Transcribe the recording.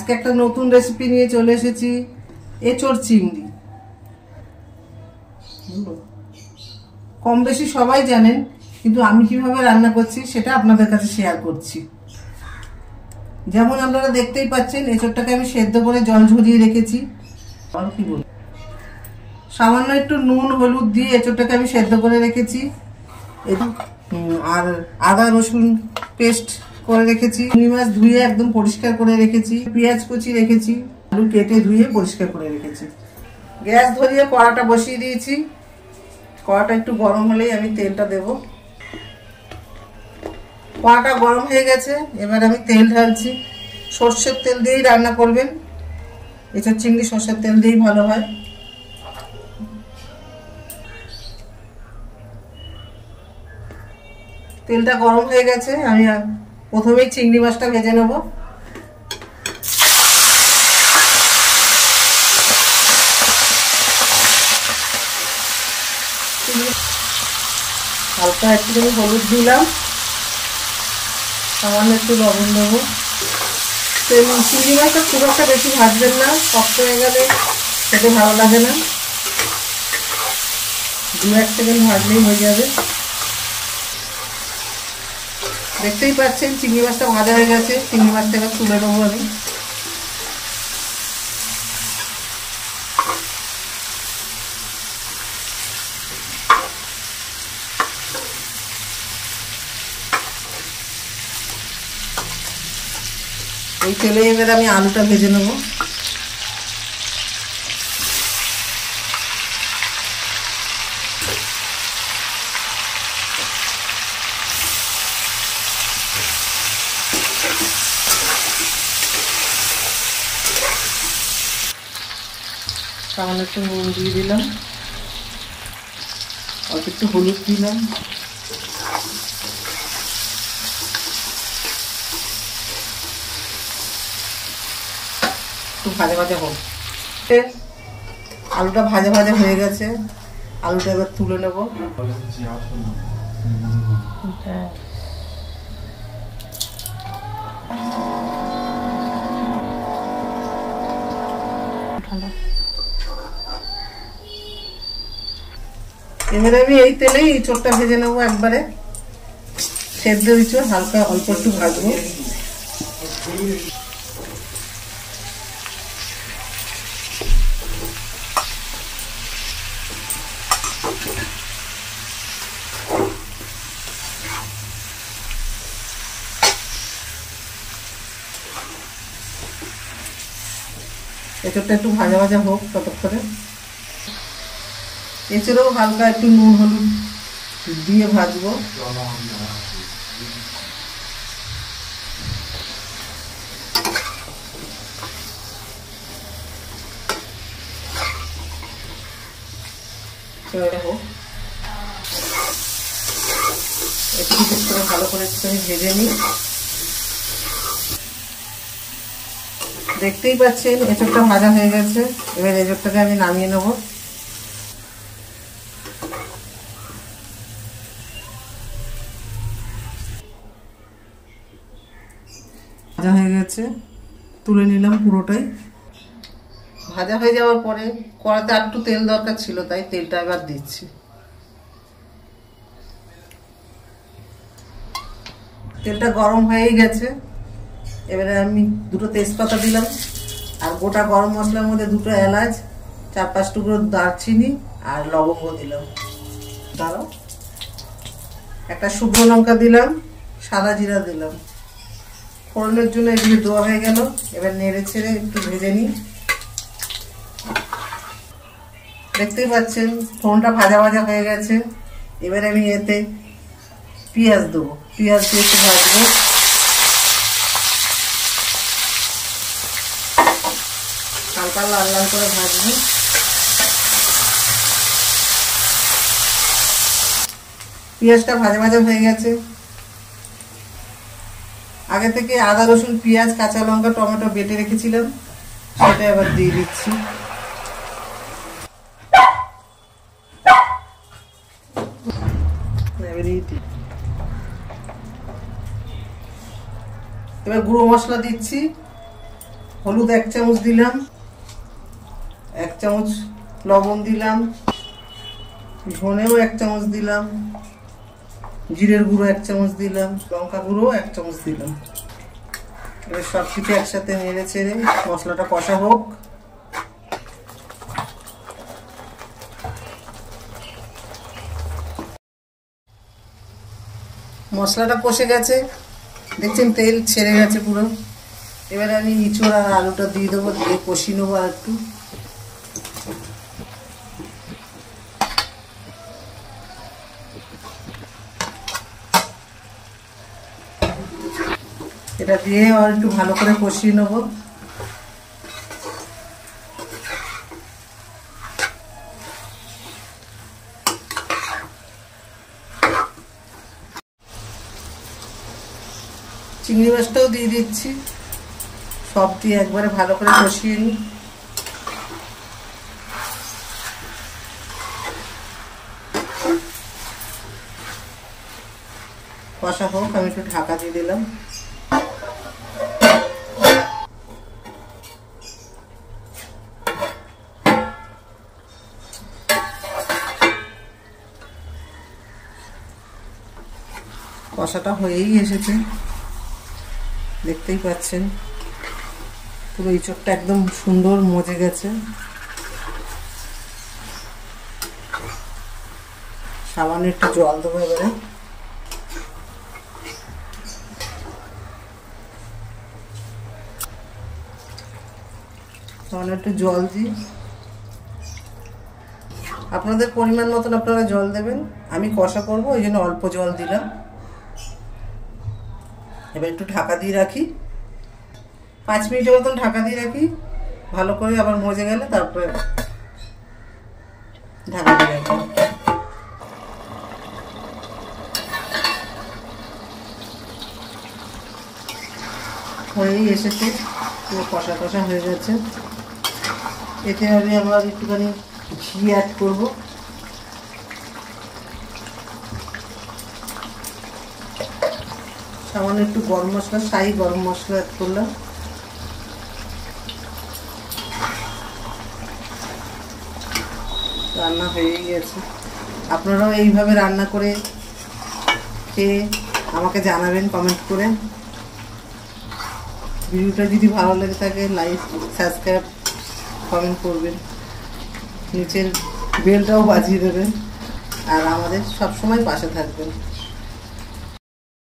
আজকে একটা নতুন রেসিপি নিয়ে চলে এসেছি, এঁচোড় চিংড়ি। কম বেশি সবাই জানেন, কিন্তু আমি কিভাবে রান্না করছি সেটা আপনাদের কাছে শেয়ার করছি। যেমন আপনারা দেখতেই পাচ্ছেন, এঁচোড়টাকে আমি সেদ্ধ করে জল ঝরিয়ে রেখেছি। কি বল, সামান্য একটু নুন হলুদ দিয়ে এঁচোড়টাকে আমি সেদ্ধ করে রেখেছি। আর আদা রসুন পেস্ট করে রেখেছি। চিংড়ি মাছ ধুয়ে একদম পরিষ্কার করে রেখেছি। পেঁয়াজ কুচি রেখেছি, আলু কেটে ধুয়ে পরিষ্কার করে রেখেছি। গ্যাস ধরিয়ে কড়াটা বসিয়ে দিয়েছি। কড়াটা একটু গরম হলেই আমি তেলটা দেব। কড়াটা গরম হয়ে গেছে, এবার আমি তেল ঢালছি। সর্ষের তেল দিয়েই রান্না করবেন, এঁচোড় চিংড়ি সর্ষের তেল দিয়েই ভালো হয়। তেলটা গরম হয়ে গেছে, আমি প্রথমেই চিংড়ি মাছটা ভেজে নেব। হালকা একটু হলুদ দিলাম, সামান্য একটু লবণ দেবো। চিংড়ি মাছটা খুব একটা বেশি ভাজবেন না, শক্ত হয়ে গেলে খেতে ভালো লাগে না। 2-1 সেকেন্ড ভাজলেই হয়ে যাবে। দেখতেই পাচ্ছেন চিংড়ি মাছটা ভাজা হয়ে গেছে। চিংড়ি মাছটা এবার তুলে নেবো আমি। এই তেলে এবার আমি আলুটা ভেজে নেব। সামান্য একটু নুন দিয়ে দিলাম, অল্প একটু হলুদ দিলাম। একটু ভাজা ভাজা হোক। আলুটা ভাজা ভাজা হয়ে গেছে, আলুটা এবার তুলে নেব। এবারে আমি এই তেলেই এঁচোড়টা ভেজে নেবো একবারে। সেদ্ধ এঁচোড়, হালকা অল্প একটু ভাজবো। এঁচোড়টা একটু ভাজা ভাজা হোক ততক্ষণে। এঁচোড়েও হালকা একটু নুন হলুদ দিয়ে ভাজবো। একটু করে ভালো করে আমি ভেজে নিই। দেখতেই পাচ্ছেন এঁচোড়টা ভাজা হয়ে গেছে। এবার এঁচোড়টাকে আমি নামিয়ে নেব। ভাজা হয়ে গেছে, তুলে নিলাম পুরোটাই। ভাজা হয়ে যাওয়ার পরে কড়াতে আর একটু তেল দরকার ছিল, তাই তেলটা এবার দিচ্ছি। তেলটা গরম হয়েই গেছে, এবারে আমি 2টো তেজপাতা দিলাম, আর গোটা গরম মশলার মধ্যে 2টো এলাচ, 4-5 টুকরো দারচিনি আর লবঙ্গ দিলাম। দাঁড়াও, একটা শুকনো লঙ্কা দিলাম, সাদা জিরা দিলাম। ফোড়নের জন্য এগুলি দেওয়া হয়ে গেল। এবার নেড়ে ছেড়ে একটু ভেজে নিই। দেখতেই পাচ্ছেন ফোড়নটা ভাজা ভাজা হয়ে গেছে। এবারে আমি এতে পেঁয়াজ দেবো, পেঁয়াজ দিয়ে একটু ভাজবো। হালকা লাল লাল করে ভাজবো। পেঁয়াজটা ভাজা ভাজা হয়ে গেছে। আগে থেকে আদা রসুন পেঁয়াজ কাঁচা লঙ্কা টমেটো বেটে রেখেছিলাম, সেটা এবার দিয়ে দিচ্ছি। এবার গুঁড়ো মশলা দিচ্ছি, হলুদ 1 চামচ দিলাম, 1 চামচ লবণ দিলাম, ধনেও 1 চামচ দিলাম, জিরের গুঁড়ো 1 চামচ দিলাম, লঙ্কা গুঁড়ো 1 চামচ দিলাম। এবার সব কিছু একসাথে নেড়ে চেড়ে মশলাটা কষা হোক। মশলাটা কষে গেছে, দেখছেন তেল ছেড়ে গেছে পুরো। এবারে আমি ইঁচড় আর আলুটা দিয়ে দেবো, দিয়ে কষিয়ে নেবো আর একটু। এটা দিয়ে আর একটু ভালো করে কষিয়ে নেবো। চিংড়ি মাছটাও দিয়ে দিচ্ছি, সব দিয়ে একবারে ভালো করে কষিয়ে নিই। কষা হোক, আমি একটু ঢাকা দিয়ে দিলাম। কষাটা হয়েই এসেছে, দেখতেই পাচ্ছেন পুরো ইঁচড়টা একদম সুন্দর মজে গেছে। সামান্য একটু জল দেবো এবারে। সামান্য একটু জল দিই, আপনাদের পরিমাণ মতন আপনারা জল দেবেন। আমি কষা করবো ওই জন্য অল্প জল দিলাম। এবার একটু ঢাকা দিয়ে রাখি, 5 মিনিটের মতন ঢাকা দিয়ে রাখি, ভালো করে আবার মজে গেলে তারপরে ঢাকা দিয়ে রাখি। হয়েই এসেছে, পুরো কষা কষা হয়ে গেছে। এতে আমি আবার একটুখানি ঘি অ্যাড করবো। সামান্য একটু গরম মশলা, শাহি গরম মশলা অ্যাড করলাম। রান্না হয়ে গেছে। আপনারাও এইভাবে রান্না করে খেয়ে আমাকে জানাবেন কমেন্ট করে। ভিডিওটা যদি ভালো লেগে থাকে লাইক, সাবস্ক্রাইব, কমেন্ট করবেন, নিচের বেলটাও বাজিয়ে দেবেন, আর আমাদের সবসময় পাশে থাকবেন।